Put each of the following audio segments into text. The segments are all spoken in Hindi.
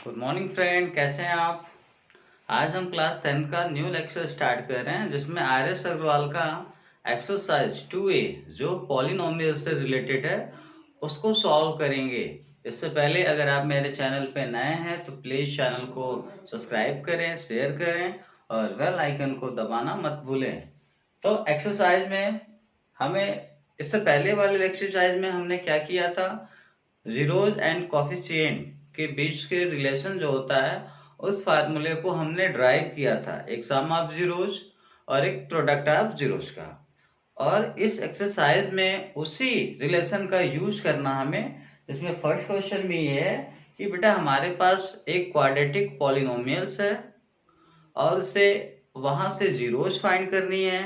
गुड मॉर्निंग फ्रेंड, कैसे हैं आप। आज हम क्लास 10 का न्यू लेक्चर स्टार्ट कर रहे हैं जिसमें आर एस अग्रवाल का एक्सरसाइज 2A जो पॉलिनोमियल से रिलेटेड है उसको सॉल्व करेंगे। इससे पहले अगर आप मेरे चैनल पे नए हैं तो प्लीज चैनल को सब्सक्राइब करें, शेयर करें और बेल आइकन को दबाना मत भूलें। तो एक्सरसाइज में हमें इससे पहले वाले एक्सरसाइज में हमने क्या किया था, जीरोज एंड कोफिशिएंट के बीच के रिलेशन जो होता है उस फार्मूले को हमने ड्राइव किया था, एक सम ऑफ जीरोज और एक प्रोडक्ट ऑफ जीरोज का। और इस एक्सरसाइज में उसी रिलेशन का यूज करना हमें, जिसमें फर्स्ट क्वेश्चन में ये है कि बेटा हमारे पास एक क्वाड्रेटिक पॉलिनोमियल्स है और उसे वहां से जीरोज फाइंड करनी है।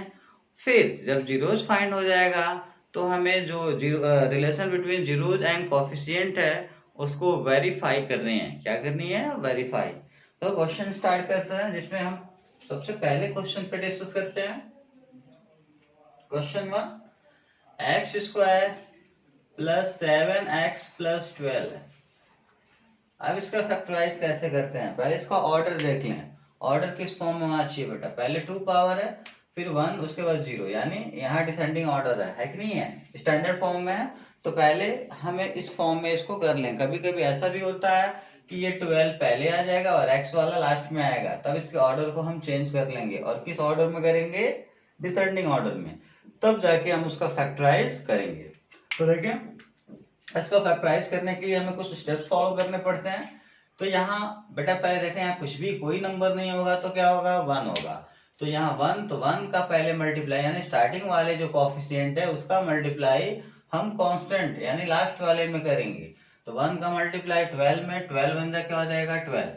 फिर जब जीरोज फाइंड हो जाएगा तो हमें जो relation between zeros and coefficient है उसको वेरीफाई करनी है। क्या करनी है? वेरीफाई। तो क्वेश्चन स्टार्ट करते हैं जिसमें हम सबसे पहले क्वेश्चन पे डिस्कस करते हैं। Question 1, x square plus 7x plus 12। अब इसका फैक्टराइज कैसे करते हैं, पहले इसका ऑर्डर देख लें। ऑर्डर किस फॉर्म में होना चाहिए बेटा? पहले 2 पावर है, फिर 1, उसके बाद 0, यानी यहाँ डिसेंडिंग ऑर्डर है कि नहीं है? स्टैंडर्ड फॉर्म में है तो पहले हमें इस फॉर्म में इसको कर लें। कभी कभी ऐसा भी होता है कि ये 12 पहले आ जाएगा और x वाला लास्ट में आएगा, तब इसके ऑर्डर को हम चेंज कर लेंगे। और किस ऑर्डर में करेंगे? डिसेंडिंग ऑर्डर में। तब जाके हम उसका फैक्टराइज करेंगे। तो देखिए, इसका फैक्टराइज करने के लिए हमें कुछ स्टेप्स फॉलो करने पड़ते हैं। तो यहाँ बेटा पहले देखें, यहाँ कुछ भी कोई नंबर नहीं होगा तो क्या होगा? 1 होगा। तो यहाँ 1, तो 1 का पहले मल्टीप्लाई यानी स्टार्टिंग वाले जो कोफिशिएंट है उसका मल्टीप्लाई हम कांस्टेंट यानी लास्ट वाले में करेंगे। तो 1 का मल्टीप्लाई 12 में, 12 बन जा क्या हो जाएगा? 12।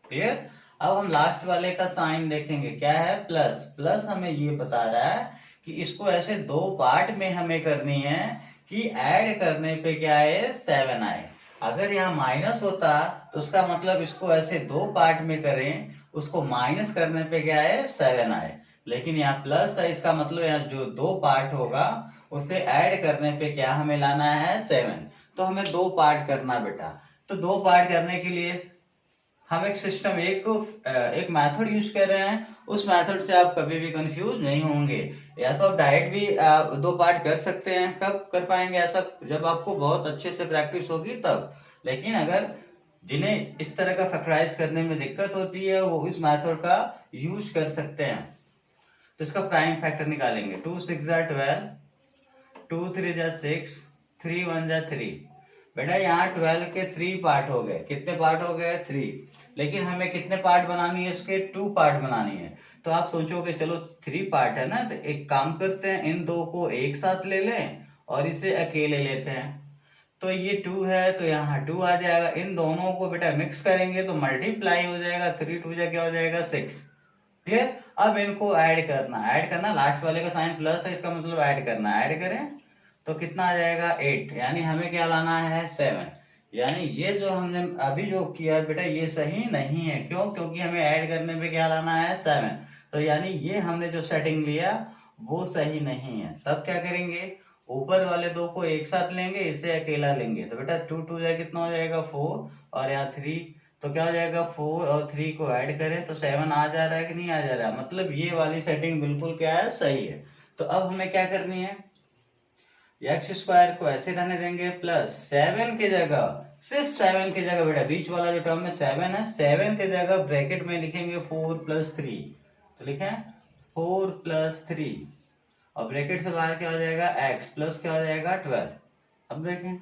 क्लियर? अब हम लास्ट वाले का साइन देखेंगे, क्या है? प्लस। प्लस हमें ये बता रहा है कि इसको ऐसे 2 पार्ट में हमें करनी है कि ऐड करने पे क्या है? 7 आए। अगर यहाँ माइनस होता तो उसका मतलब इसको ऐसे 2 पार्ट में करें, उसको माइनस करने पे क्या है? 7 आए। लेकिन यहाँ प्लस है, इसका मतलब यहाँ जो 2 पार्ट होगा उसे ऐड करने पे क्या हमें लाना है? 7। तो हमें 2 पार्ट करना बेटा। तो 2 पार्ट करने के लिए हम एक सिस्टम, एक मेथड यूज कर रहे हैं। उस मेथड से आप कभी भी कंफ्यूज नहीं होंगे। या तो आप डायरेक्ट भी 2 पार्ट कर सकते हैं। कब कर पाएंगे ऐसा? जब आपको बहुत अच्छे से प्रैक्टिस होगी तब। लेकिन अगर जिन्हें इस तरह का फैक्टराइज करने में दिक्कत होती है वो इस मेथड का यूज कर सकते हैं। तो इसका प्राइम फैक्टर निकालेंगे। 2 6 12, 2 3 6, 3 1 3। बेटा यहाँ 12 के 3 पार्ट हो गए। कितने पार्ट हो गए? 3। लेकिन हमें कितने पार्ट बनानी है? उसके 2 पार्ट बनानी है। तो आप सोचोगे चलो 3 पार्ट है ना, तो एक काम करते हैं, इन 2 को एक साथ ले लें और इसे अकेले लेते हैं। तो ये 2 है तो यहाँ 2 आ जाएगा। इन दोनों को बेटा मिक्स करेंगे तो मल्टीप्लाई हो जाएगा। 3 2 क्या हो जाएगा? 6। क्लियर? अब इनको ऐड करना, लास्ट वाले का साइन प्लस है, इसका मतलब ऐड करना। ऐड करें तो कितना आ जाएगा? 8। यानी हमें क्या लाना है? 7। यानी ये जो हमने अभी जो किया बेटा ये सही नहीं है। क्यों? क्योंकि हमें ऐड करने पे क्या लाना है? 7। तो यानी ये हमने जो सेटिंग लिया वो सही नहीं है। तब क्या करेंगे? ऊपर वाले 2 को एक साथ लेंगे, इसे अकेला लेंगे। तो बेटा 2 2 कितना हो जाएगा? 4। और यहाँ 3, तो क्या हो जाएगा? 4 और 3 को ऐड करें तो 7 आ जा रहा है कि नहीं आ जा रहा है? मतलब ये वाली सेटिंग बिल्कुल क्या है? सही है। तो अब हमें क्या करनी है? एक्स स्क्वायर को ऐसे रहने देंगे, प्लस 7 की जगह, सिर्फ 7 की जगह बेटा बीच वाला जो टर्म में 7 है, 7 की जगह ब्रैकेट में लिखेंगे 4 + 3। तो लिखें 4 + 3 और ब्रैकेट से बाहर क्या हो जाएगा? x प्लस क्या हो जाएगा? 12। अब देखें,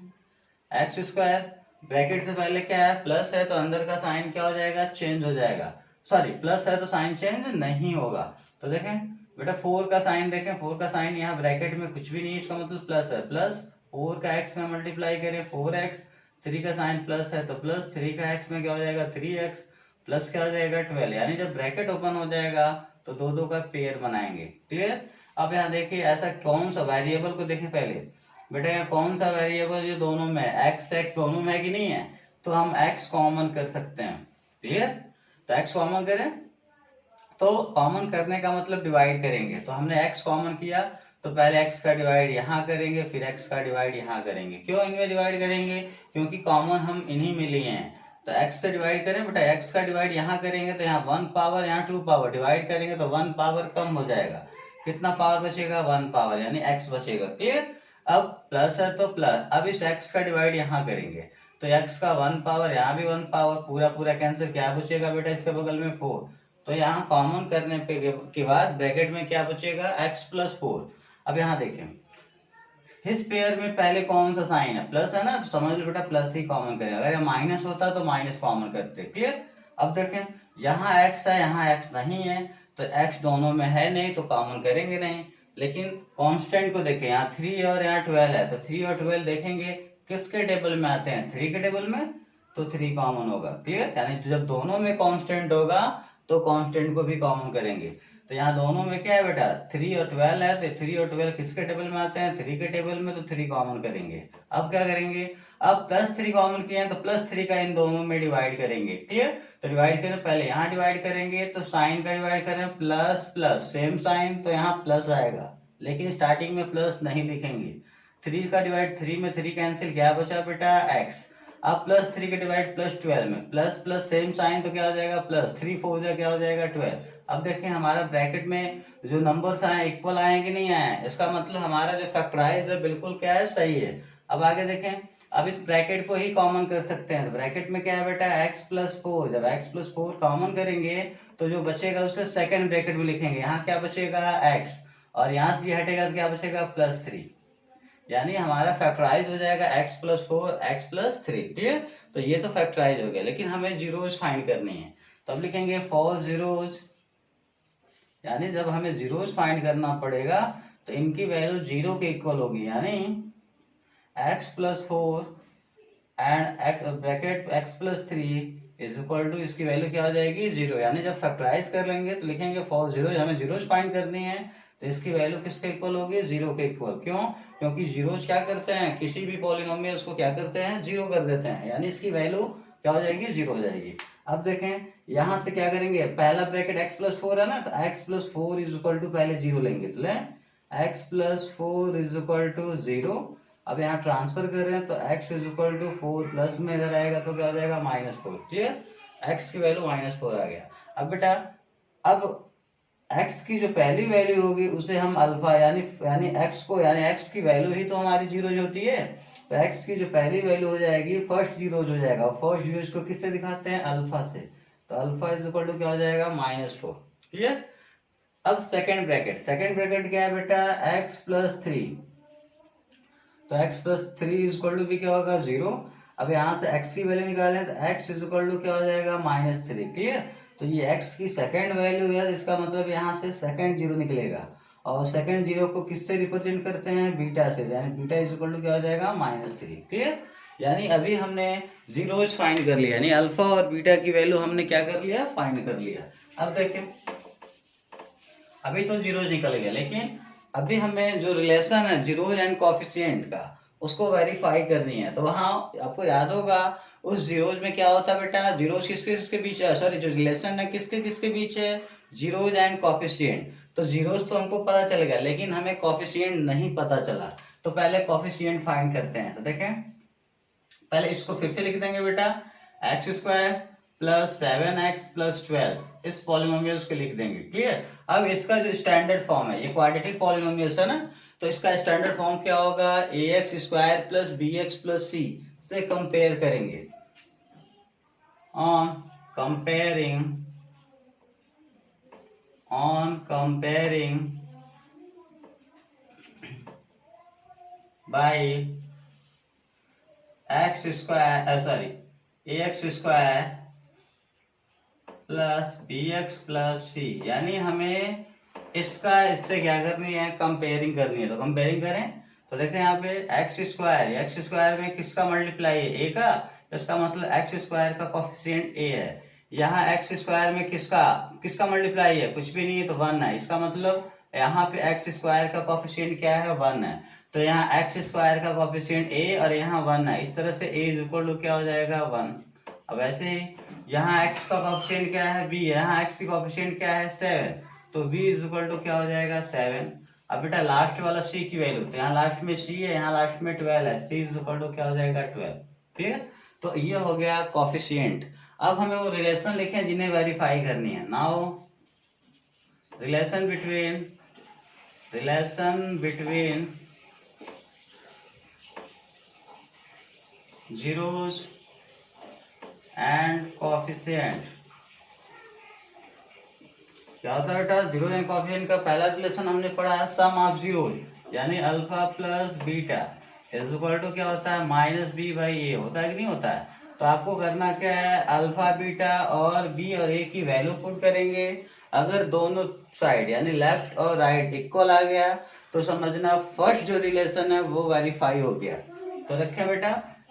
एक्स स्क्वायर ब्रैकेट से पहले क्या है? प्लस है तो अंदर का साइन क्या हो जाएगा? चेंज हो जाएगा। सॉरी, प्लस है तो साइन चेंज नहीं होगा। तो देखें बेटा 4 का साइन देखें, 4 का साइन यहाँ ब्रैकेट में कुछ भी नहीं है, इसका मतलब प्लस है। प्लस 4 का x में मल्टीप्लाई करें 4x, 3 का साइन प्लस है तो प्लस 3 का x में क्या हो जाएगा? 3x प्लस क्या हो जाएगा? 12। यानी जब ब्रैकेट ओपन हो जाएगा तो दो दो का पेयर बनाएंगे। क्लियर? अब यहाँ देखिए ऐसा कौन सा वेरिएबल को देखें पहले बेटा, यहाँ कौन सा वेरिएबल ये दोनों में x x दोनों में है कि नहीं है? तो हम x कॉमन कर सकते हैं। क्लियर? तो x कॉमन करें, तो कॉमन करने का मतलब डिवाइड करेंगे। तो हमने x कॉमन किया तो पहले x का डिवाइड यहाँ करेंगे, फिर x का डिवाइड यहाँ करेंगे। क्यों इनमें डिवाइड करेंगे? क्योंकि कॉमन हम इन्हीं में लिए हैं। तो x से डिवाइड करें बेटा, x का डिवाइड यहाँ करेंगे तो यहाँ 1 पावर, यहाँ 2 पावर, डिवाइड करेंगे तो 1 पावर कम हो जाएगा। कितना पावर बचेगा? 1 पावर, यानी x बचेगा। क्लियर? अब प्लस है तो प्लस, अब इस x का डिवाइड यहाँ करेंगे तो x का 1 पावर, यहाँ भी 1 पावर, पूरा पूरा कैंसिल, क्या बचेगा बेटा इसके बगल में? 4। तो यहाँ कॉमन करने पे के बाद ब्रैकेट में क्या बचेगा? x plus 4। अब यहाँ देखें, इस पेयर में पहले कौन सा साइन है? प्लस है ना, तो समझ लो बेटा प्लस ही कॉमन करें। अगर ये माइनस होता तो माइनस कॉमन करते। क्लियर? अब देखें, यहाँ x है, यहाँ x नहीं है, तो x दोनों में है नहीं तो कॉमन करेंगे नहीं। लेकिन कांस्टेंट को देखें, यहाँ 3 और यहाँ 12 है, तो 3 और 12 देखेंगे किसके टेबल में आते हैं? 3 के टेबल में, तो 3 कॉमन होगा। क्लियर? यानी जब दोनों में कांस्टेंट होगा तो कांस्टेंट को भी कॉमन करेंगे। तो यहाँ दोनों में क्या है बेटा? 3 और 12 है, तो 3 और 12 किसके टेबल में आते हैं? 3 के टेबल में, तो 3 कॉमन करेंगे। अब क्या करेंगे? अब प्लस 3 कॉमन किए हैं तो प्लस 3 का इन दोनों में डिवाइड करेंगे। क्लियर? तो डिवाइड करें, पहले यहाँ डिवाइड करेंगे तो साइन का डिवाइड करें, प्लस प्लस सेम साइन, तो यहाँ प्लस आएगा, लेकिन स्टार्टिंग में प्लस नहीं लिखेंगे। 3 का डिवाइड 3 में 3 कैंसिल, क्या बचा बेटा? x। अब प्लस 3 का डिवाइड प्लस 12 में, प्लस प्लस सेम साइन, तो क्या हो जाएगा? प्लस 3 4 जा क्या हो जाएगा? 12। अब देखें हमारा ब्रैकेट में जो नंबर्स आए इक्वल आए कि नहीं आए, इसका मतलब हमारा जो फैक्टराइज है बिल्कुल क्या है? सही है। अब आगे देखें, अब इस ब्रैकेट को ही कॉमन कर सकते हैं। तो ब्रैकेट में क्या है बेटा? x plus 4। जब x प्लस 4 कॉमन करेंगे तो जो बचेगा उसे सेकंड ब्रैकेट में लिखेंगे। यहाँ क्या बचेगा? x, और यहाँ से हटेगा तो क्या बचेगा? प्लस 3। यानी हमारा फैक्टराइज हो जाएगा x plus 4 x plus 3। Clear? तो ये तो फैक्टराइज हो गया, लेकिन हमें जीरोज फाइंड करनी है। तो अब लिखेंगे फॉर जीरोज, यानी जब हमें जीरोज फाइंड करना पड़ेगा तो इनकी वैल्यू 0 के इक्वल होगी, यानी x plus 4 and x bracket x plus 3 is equal to, इसकी वैल्यू क्या हो जाएगी? 0। यानी जब फैक्टराइज कर लेंगे तो लिखेंगे फॉर जीरोज, हमें जीरोज फाइंड करनी है तो इसकी वैल्यू किसके इक्वल होगी? 0 के इक्वल। क्यों? क्योंकि जीरोज क्या करते हैं? किसी भी पॉलिनोमियल को क्या करते हैं? 0 कर देते हैं, यानी इसकी वैल्यू क्या हो जाएगी? 0 हो जाएगी। अब देखें यहां से क्या करेंगे, पहला ब्रैकेट x प्लस 4 है ना, तो x plus 4 is equal to पहले 0 लेंगे, तो लें x plus 4 is equal to 0। अब यहाँ ट्रांसफर कर रहे हैं तो x is equal to 4 plus में इधर आएगा तो क्या हो जाएगा? -4। क्लियर? x की वैल्यू -4 आ गया। अब बेटा, अब x की जो पहली वैल्यू होगी उसे हम अल्फा, यानी x को, यानी x की वैल्यू ही तो हमारी जीरोज होती है, तो x की जो पहली वैल्यू हो जाएगी फर्स्ट जीरोज हो जाएगा। फर्स्ट जीरोज को किससे दिखाते हैं? अल्फा से। तो अल्फा इज इक्वल टू क्या हो जाएगा? -4। क्लियर? अब सेकंड ब्रैकेट क्या है बेटा? x प्लस 3, तो x plus 3 is equal to भी क्या होगा? 0। अब यहाँ से x की वैल्यू निकालें तो x इज इक्वल टू क्या हो जाएगा? -3। क्लियर? तो ये x की सेकंड वैल्यू है, इसका मतलब यहाँ से सेकंड जीरो निकलेगा, और सेकंड जीरो को किससे रिप्रेजेंट करते हैं? बीटा से, यानी बीटा इज इक्वल टू क्या हो जाएगा? -3। क्लियर? यानी अभी हमने जीरोज फाइंड कर लिया, यानी अल्फा और बीटा की वैल्यू हमने क्या कर लिया? फाइंड कर लिया। अब देखें, अभी तो जीरोज निकल गया, लेकिन अभी हमें जो रिलेशन है जीरोज एंड कोफिशिएंट का, उसको वेरीफाई करनी है। तो वहां आपको याद होगा उस जीरोज में क्या होता है बेटा? जीरोज किसके किसके बीच है? सॉरी, जो रिलेशन है किसके किसके बीच है? Zeros and coefficient. तो जीरोज तो हमको पता चल गया, लेकिन हमें कोफिशिएंट नहीं पता चला, तो पहले कोफिशिएंट फाइंड करते हैं। तो देखें, पहले इसको फिर से लिख देंगे बेटा, x square plus 7x plus 12, इस पॉलिनोमियल्स को लिख देंगे। क्लियर? अब इसका जो स्टैंडर्ड फॉर्म है, ये क्वाड्रेटिक पॉलिनोमियल्स है ना, तो इसका स्टैंडर्ड फॉर्म क्या होगा? ax square plus bx plus c से कंपेयर करेंगे। On comparing by ax square plus bx plus c, यानी हमें इसका इससे क्या करनी है? कंपेयरिंग करनी है। तो कंपेयरिंग करें तो देखें यहाँ पे एक्स स्क्वायर में किसका मल्टीप्लाई है? a का, इसका मतलब एक्स स्क्वायर का कोफिशिएंट a है। यहाँ एक्स स्क्वायर में किसका मल्टीप्लाई है? कुछ भी नहीं है, तो 1 है। इसका मतलब यहाँ पे एक्स स्क्वायर का कोफिशिएंट क्या है? 1 है। तो यहाँ एक्स स्क्वायर का कोफिशिएंट a और यहाँ 1 है, इस तरह से a इज इक्वल टू क्या हो जाएगा? 1। अब ऐसे ही यहाँ x का कोफिशिएंट क्या है? b। यहाँ x की कोफिशिएंट क्या है? 7, तो b इज इक्वल टू क्या हो जाएगा? 7। अब बेटा लास्ट वाला c की वैल्यू, तो यहाँ लास्ट में c है, यहाँ लास्ट में 12 है, c इज इक्वल टू क्या हो जाएगा? 12। ठीक है? तो ये हो गया कोफिशिएंट। अब हमें वो रिलेशन लिखे जिन्हें वेरीफाई करनी है। Now relation between zeros and coefficient. क्या होता है बेटा? जीरो एंड कोफिशिएंट का पहला रिलेशन हमने पढ़ा है सम ऑफ जीरो, यानी alpha plus beta is equal to क्या होता है? Minus B by A. होता है कि नहीं होता है? तो आपको करना क्या है? अल्फा बीटा और बी और ए की वैल्यू पुट करेंगे। अगर दोनों साइड यानी लेफ्ट और राइट इक्वल आ गया तो समझना फर्स्ट जो रिलेशन है वो वेरीफाई हो गया। तो रखे बेटा,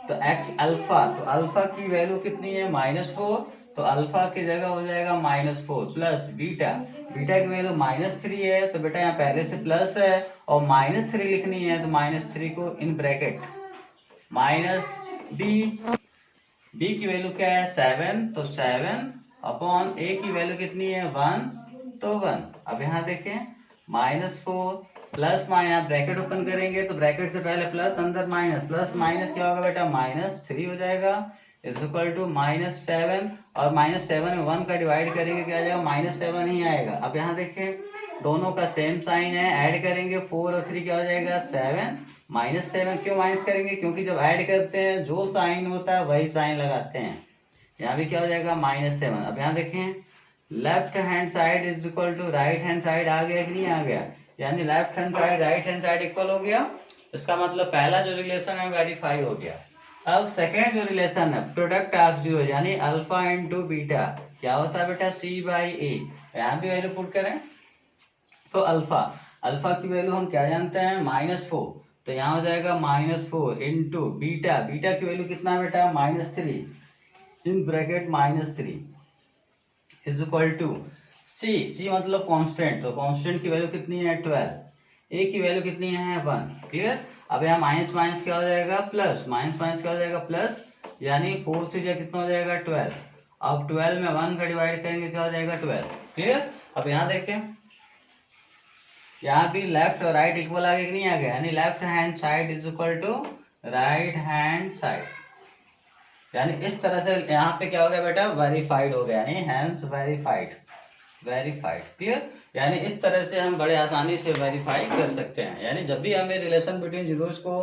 तो एक्स अल्फा, तो अल्फा की वैल्यू कितनी है? -4, तो अल्फा की जगह हो जाएगा -4 प्लस बीटा, बीटा की वैल्यू -3 है, तो बेटा यहाँ पहले से प्लस है और -3 लिखनी है, तो -3 को इन ब्रैकेट माइनस बी की वैल्यू क्या है? 7, तो 7 अपॉन ए की वैल्यू कितनी है? 1, तो 1। अब यहाँ देखें -4 प्लस माइनस, ब्रैकेट ओपन करेंगे तो ब्रैकेट से पहले प्लस अंदर माइनस, प्लस माइनस क्या होगा बेटा? -3 हो जाएगा इज इक्वल टू -7, और -7 में 1 का डिवाइड करेंगे क्या आ जाएगा? -7 ही आएगा। अब यहाँ देखें दोनों का सेम साइन है, ऐड करेंगे 4 और 3 क्या हो जाएगा? 7, -7। क्यों माइनस करेंगे? क्योंकि जब ऐड करते हैं जो साइन होता है वही साइन लगाते हैं। यहाँ भी क्या हो जाएगा? -7। अब यहाँ देखें left hand side is equal to right hand side आ गया कि नहीं आ गया? यानी left hand side right hand side equal हो गया। इसका मतलब पहला जो रिलेशन है वेरीफाई हो गया। अब सेकेंड जो रिलेशन है प्रोडक्ट ऑफ जीरो यानी अल्फा इंटू बीटा, क्या होता है बेटा? C बाई ए। यहाँ भी वैल्यू पुट करें तो अल्फा की वैल्यू हम क्या जानते हैं? -4, तो यहाँ हो जाएगा -4 इंटू बीटा, बीटा की वैल्यू कितना है बेटा? -3 in bracket -3 is equal to C मतलब कांस्टेंट, तो कांस्टेंट की वैल्यू कितनी है? 12, ए की वैल्यू कितनी है? 1। क्लियर? अब यहाँ माइनस माइनस क्या हो जाएगा? प्लस, माइनस माइनस क्या हो जाएगा? प्लस, यानी 4 से कितना हो जाएगा? 12। अब 12 में 1 का डिवाइड करेंगे क्या हो जाएगा? 12। क्लियर? अब यहाँ देखें यहाँ भी लेफ्ट और राइट इक्वल आ गया कि नहीं आ गया? यानी left hand side is equal to right hand side, यानी इस तरह से यहाँ पे क्या हो गया बेटा? वेरीफाइड हो गया, यानी हैंस वेरीफाइड। क्लियर? यानी इस तरह से हम बड़े आसानी से वेरीफाई कर सकते हैं। यानी जब भी हमें रिलेशन बिटवीन जीरोस को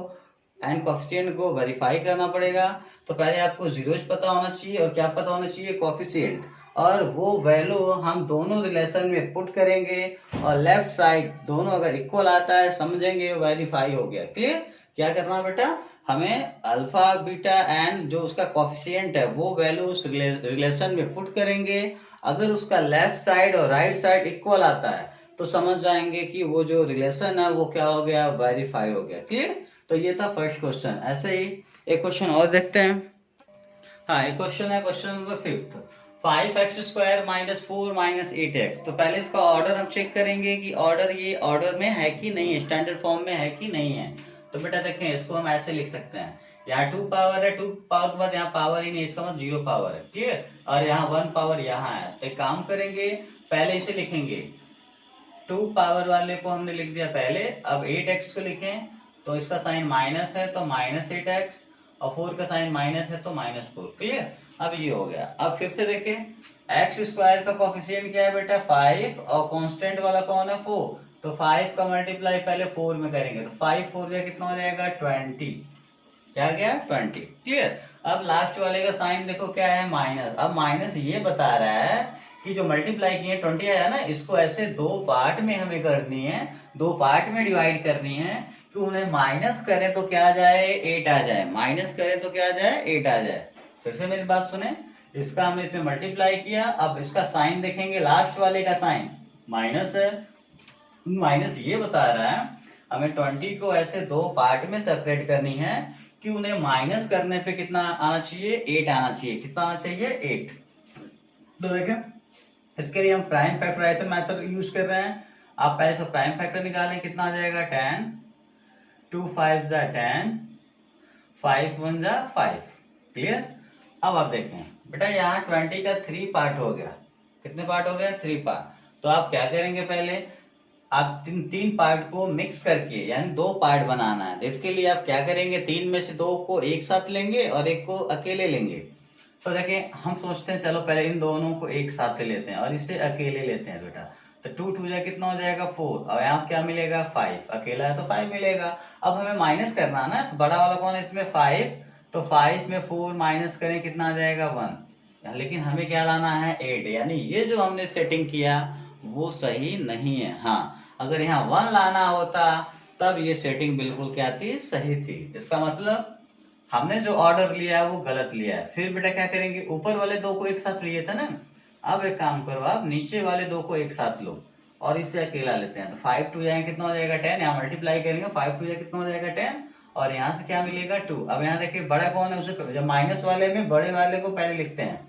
एंड कोफिशिएंट को वेरीफाई करना पड़ेगा तो पहले आपको जीरोस पता होना चाहिए और क्या पता होना चाहिए? कोफिशिएंट, और वो वैल्यू हम दोनों रिलेशन में पुट करेंगे और लेफ्ट राइट दोनों अगर इक्वल आता है समझेंगे वेरीफाई हो गया। क्लियर? क्या करना बेटा? हमें अल्फा बीटा एंड जो उसका कोफिशिएंट है वो वैल्यू उस रिलेशन में पुट करेंगे। अगर उसका लेफ्ट साइड और राइट साइड इक्वल आता है तो समझ जाएंगे कि वो जो रिलेशन है वो क्या हो गया? वेरीफाई हो गया। क्लियर? तो ये था फर्स्ट क्वेश्चन। ऐसे ही एक क्वेश्चन और देखते हैं। हाँ, एक क्वेश्चन है, क्वेश्चन नंबर 5, 5x² - 4 - 8x। तो पहले इसका ऑर्डर हम चेक करेंगे कि ऑर्डर ये ऑर्डर में है कि नहीं है, स्टैंडर्ड फॉर्म में है कि नहीं है। तो बेटा देखें इसको हम ऐसे लिख सकते हैं, यहाँ 2 पावर है, 2 पावर के बाद यहाँ पावर ही नहीं, इसका मतलब 0 पावर है। क्लियर? और यहाँ 1 पावर यहाँ है। तो एक काम करेंगे, पहले इसे लिखेंगे, 2 पावर वाले को हमने लिख दिया पहले। अब 8x को लिखें तो इसका साइन माइनस है तो -8x, और 4 का साइन माइनस है तो -4। क्लियर? अब ये हो गया। अब फिर से देखें, x² का कोफिशिएंट क्या है बेटा? 5, और कांस्टेंट वाला कौन है? 4, तो 5 का मल्टीप्लाई पहले 4 में करेंगे तो 5 4 जा कितना हो जाएगा? 20। क्या गया? 20। क्लियर? अब लास्ट वाले का साइन देखो क्या है? माइनस। अब माइनस ये बता रहा है कि जो मल्टीप्लाई किए 20 आया ना, इसको ऐसे 2 पार्ट में हमें करनी है, 2 पार्ट में डिवाइड करनी है कि उन्हें माइनस करें तो क्या आ जाए? 8 आ जाए। माइनस करें तो क्या आ जाए? 8 आ जाए। फिर से मेरी बात सुने, इसका हमने इसमें मल्टीप्लाई किया। अब इसका साइन देखेंगे, लास्ट वाले का साइन माइनस है। माइनस ये बता रहा है हमें 20 को ऐसे 2 पार्ट में सेपरेट करनी है कि उन्हें माइनस करने पे कितना आना चाहिए? 8 आना चाहिए। कितना आना चाहिए? 8। तो देखें इसके लिए हम प्राइम फैक्टराइजेशन मेथड यूज कर रहे हैं। आप पहले से प्राइम फैक्टर निकालें, कितना आ जाएगा? 10, 2 5 जा 10, 5 1 जा 5। क्लियर? अब आप देखें बेटा यहाँ 20 का 3 पार्ट हो गया। कितने पार्ट हो गया? 3 पार्ट। तो आप क्या करेंगे? पहले आप तीन पार्ट को मिक्स करके यानी 2 पार्ट बनाना है। तो इसके लिए आप क्या करेंगे, 3 में से 2 को एक साथ लेंगे और एक को अकेले लेंगे। तो देखिए हम सोचते हैं चलो पहले इन दोनों को एक साथ लेते हैं और इसे अकेले लेते हैं बेटा। तो 2 2 जा कितना हो जाएगा 4 और यहाँ क्या मिलेगा 5, अकेला है तो 5 मिलेगा। अब हमें माइनस करना है ना, तो बड़ा वाला कौन है इसमें 5, तो 5 में 4 माइनस करें कितना आ जाएगा 1, लेकिन हमें क्या लाना है 8, यानी ये जो हमने सेटिंग किया वो सही नहीं है। हाँ, अगर यहाँ 1 लाना होता तब ये सेटिंग बिल्कुल क्या थी, सही थी। इसका मतलब हमने जो ऑर्डर लिया है वो गलत लिया है। फिर बेटा क्या करेंगे, ऊपर वाले 2 को एक साथ लिए थे ना, अब एक काम करो आप नीचे वाले 2 को एक साथ लो और इसे अकेला लेते हैं। तो 5 2 जाएंगे कितना हो जाएगा 10, यहाँ मल्टीप्लाई करेंगे 5 2 कितना हो जाएगा 10 और यहाँ से क्या मिलेगा 2। अब यहाँ देखिए बड़ा कौन है, उसे जब माइनस वाले में बड़े वाले को पहले लिखते हैं।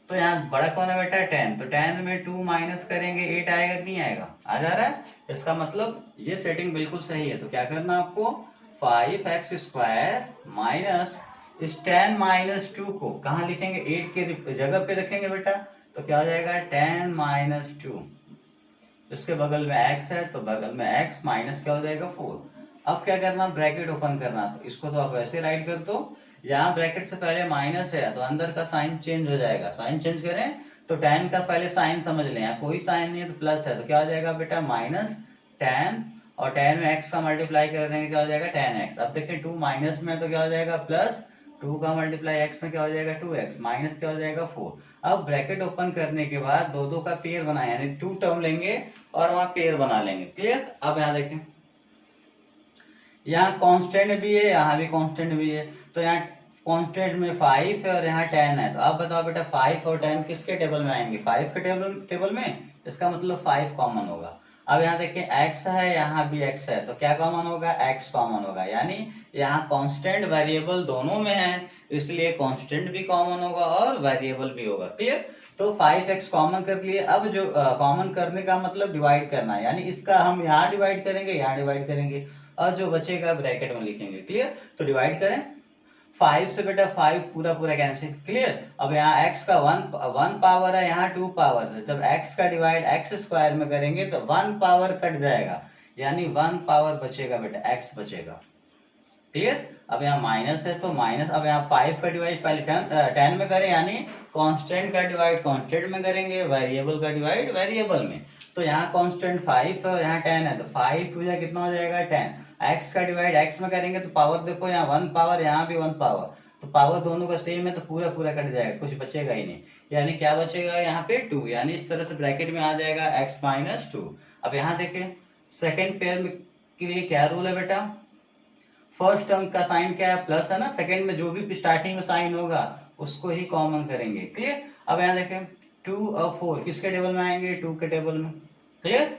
तो यहाँ बड़ा कौन है बेटा 10, तो 10 में 2 माइनस करेंगे 8 आएगा कि नहीं आएगा, आ जा रहा है। इसका मतलब ये सेटिंग बिल्कुल सही है। तो क्या करना आपको, 5x स्क्वायर माइनस इस 10 माइनस 2 को कहाँ लिखेंगे, 8 के जगह पे रखेंगे बेटा। तो क्या हो जाएगा 10 माइनस 2, इसके बगल में x है तो बगल में x माइनस क्या हो जाएगा 4। अब क्या करना, ब्रैकेट ओपन करना। तो इसको तो आप ऐसे राइट कर दो, यहाँ ब्रैकेट से पहले माइनस है तो अंदर का साइन चेंज हो जाएगा। साइन चेंज करें तो 10 का पहले साइन समझ लें, यहाँ कोई साइन नहीं है तो प्लस है तो क्या हो जाएगा बेटा माइनस 10 और 10 में x का मल्टीप्लाई कर देंगे क्या हो जाएगा 10x। अब देखिए 2 माइनस में तो क्या हो जाएगा प्लस, 2 का मल्टीप्लाई x में क्या हो जाएगा 2x माइनस क्या हो जाएगा 4। अब ब्रैकेट ओपन करने के बाद दो दो का पेयर बनाए यानी 2 टर्म लेंगे और वहां पेयर बना लेंगे। क्लियर। अब यहाँ देखें, यहाँ कांस्टेंट भी है यहाँ भी कांस्टेंट भी है। तो यहाँ कांस्टेंट में 5 है और यहाँ 10 है। तो आप बताओ बेटा 5 और 10 किसके टेबल में आएंगे, 5 के टेबल में। इसका मतलब 5 कॉमन होगा। अब यहाँ देखिए x है यहाँ भी x है तो क्या कॉमन होगा, x कॉमन होगा। यानी यहाँ कांस्टेंट वेरिएबल दोनों में है इसलिए कांस्टेंट भी कॉमन होगा और वेरिएबल भी होगा। क्लियर। तो 5x कॉमन कर लिए। अब जो कॉमन करने का मतलब डिवाइड करना है, यानी इसका हम यहाँ डिवाइड करेंगे यहाँ डिवाइड करेंगे और जो बचेगा ब्रैकेट में लिखेंगे। क्लियर। तो डिवाइड करें 5 से बेटा 5 पूरा पूरा कैंसिल। क्लियर। अब यहाँ x का 1 पावर है यहाँ 2 पावर है। जब x का डिवाइड x स्क्वायर में करेंगे तो 1 पावर कट जाएगा यानी 1 पावर बचेगा बेटा, x बचेगा। क्लियर। अब यहाँ माइनस है तो माइनस। अब यहाँ 5 का डिवाइड पहले 10 में करें यानी कांस्टेंट का डिवाइड कांस्टेंट में करेंगे, वेरिएबल का डिवाइड वेरिएबल में। तो यहाँ कांस्टेंट 5 है और यहाँ 10 है तो 5 टू कितना हो जाएगा 10। x का डिवाइड x में करेंगे तो पावर देखो यहाँ 1 पावर यहाँ भी 1 पावर, तो पावर दोनों का सेम है तो पूरा पूरा कट जाएगा, कुछ बचेगा ही नहीं। यानी क्या बचेगा यहाँ पे 2, यानी इस तरह से ब्रैकेट में आ जाएगा x माइनस 2। अब यहाँ देखें सेकेंड पेयर में के लिए क्या रूल है बेटा, फर्स्ट टर्म का साइन क्या है प्लस है ना, सेकंड में जो भी स्टार्टिंग में साइन होगा उसको ही कॉमन करेंगे। क्लियर। अब यहाँ देखें 2 और 4 किसके टेबल में आएंगे, 2 के टेबल में। क्लियर।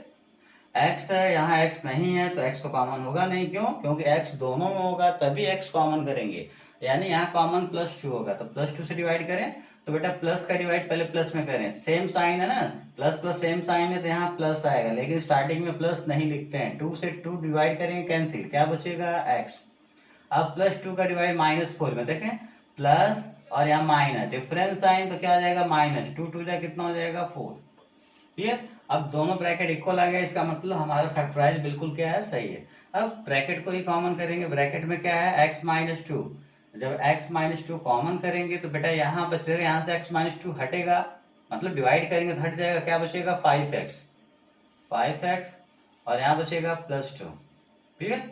x है यहाँ x नहीं है तो x तो कॉमन होगा नहीं, क्यों, क्योंकि x दोनों में होगा तभी x कॉमन करेंगे। यानी यहाँ कॉमन +2 होगा तो +2 से डिवाइड करें तो बेटा प्लस का डिवाइड पहले प्लस में करें, सेम साइन है ना, प्लस प्लस सेम साइन है तो यहाँ प्लस आएगा, लेकिन स्टार्टिंग में प्लस नहीं लिखते हैं। 2 से 2 डिवाइड करेंगे कैंसिल, क्या बचेगा x। अब +2 का डिवाइड -4 में देखें प्लस और यहाँ माइनस, डिफरेंस साइन तो क्या आ जाएगा माइनस, 2 2 कितना हो जाएगा 4। क्लियर। अब दोनों ब्रैकेट इक्वल आ गया, इसका मतलब हमारा फैक्टराइज बिल्कुल क्या है, सही है। अब ब्रैकेट को ही कॉमन करेंगे, ब्रैकेट में क्या है x माइनस 2। जब x माइनस 2 कॉमन करेंगे तो बेटा यहाँ बचेगा, यहाँ से x माइनस 2 हटेगा मतलब डिवाइड करेंगे तो हट जाएगा, क्या बचेगा 5x और यहाँ बचेगा +2। ठीक है।